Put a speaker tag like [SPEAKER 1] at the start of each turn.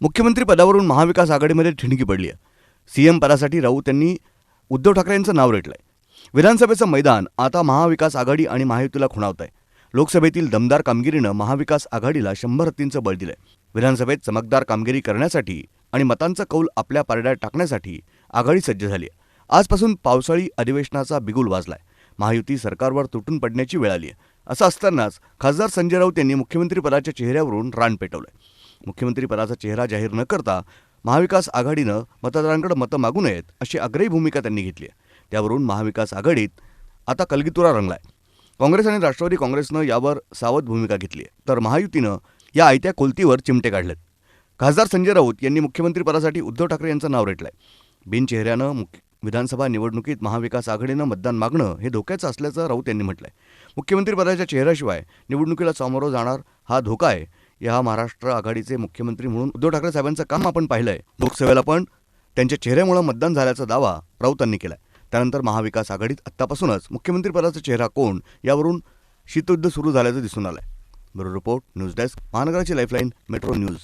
[SPEAKER 1] मुख्यमंत्री पदावरून महाविकास आघाडीमध्ये ठिणगी पडली आहे. सीएम पदासाठी राऊत यांनी उद्धव ठाकरे यांचं नाव रेटलंय. विधानसभेचं मैदान आता महाविकास आघाडी आणि महायुतीला खुणावत आहे. लोकसभेतील दमदार कामगिरीनं महाविकास आघाडीला 100 हत्तींचं बळ दिलंय. विधानसभेत चमकदार कामगिरी करण्यासाठी आणि मतांचा कौल आपल्या पारड्यात टाकण्यासाठी आघाडी सज्ज झाली आहे. आजपासून पावसाळी अधिवेशनाचा बिगुल वाजलाय. महायुती सरकारवर तुटून पडण्याची वेळ आली आहे. असं असतानाच खासदार संजय राऊत यांनी मुख्यमंत्रीपदाच्या चेहऱ्यावरून रान पेटवलंय. मुख्यमंत्रीपदाचा चेहरा जाहीर न करता महाविकास आघाडीनं मतदारांकडे मतं मागू नयेत अशी आग्रही भूमिका त्यांनी घेतली आहे. त्यावरून महाविकास आघाडीत आता कलगीतुरा रंगलाय. काँग्रेस आणि राष्ट्रवादी काँग्रेसनं यावर सावध भूमिका घेतली आहे, तर महायुतीनं या आयत्या कोलतीवर चिमटे काढलेत. खासदार संजय राऊत यांनी मुख्यमंत्रीपदासाठी उद्धव ठाकरे यांचं नाव रेटलंय. बिनचेहऱ्यानं विधानसभा निवडणुकीत महाविकास आघाडीनं मतदान मागणं हे धोक्याचं असल्याचं राऊत यांनी म्हटलंय. मुख्यमंत्रीपदाच्या चेहऱ्याशिवाय निवडणुकीला सामोरं जाणार हा धोका आहे. या महाराष्ट्र आघाडीचे मुख्यमंत्री म्हणून उद्धव ठाकरे साहेबांचं काम आपण पाहिलंय. लोकसभेला पण त्यांच्या चेहऱ्यामुळे मतदान झाल्याचा दावा राऊतांनी केलाय. त्यानंतर महाविकास आघाडीत आत्तापासूनच मुख्यमंत्रीपदाचा चेहरा कोण यावरून शीतयुद्ध सुरू झाल्याचं दिसून आलंय. ब्युरो रिपोर्ट, न्यूज डेस्क, महानगराची लाईफलाईन, मेट्रो न्यूज.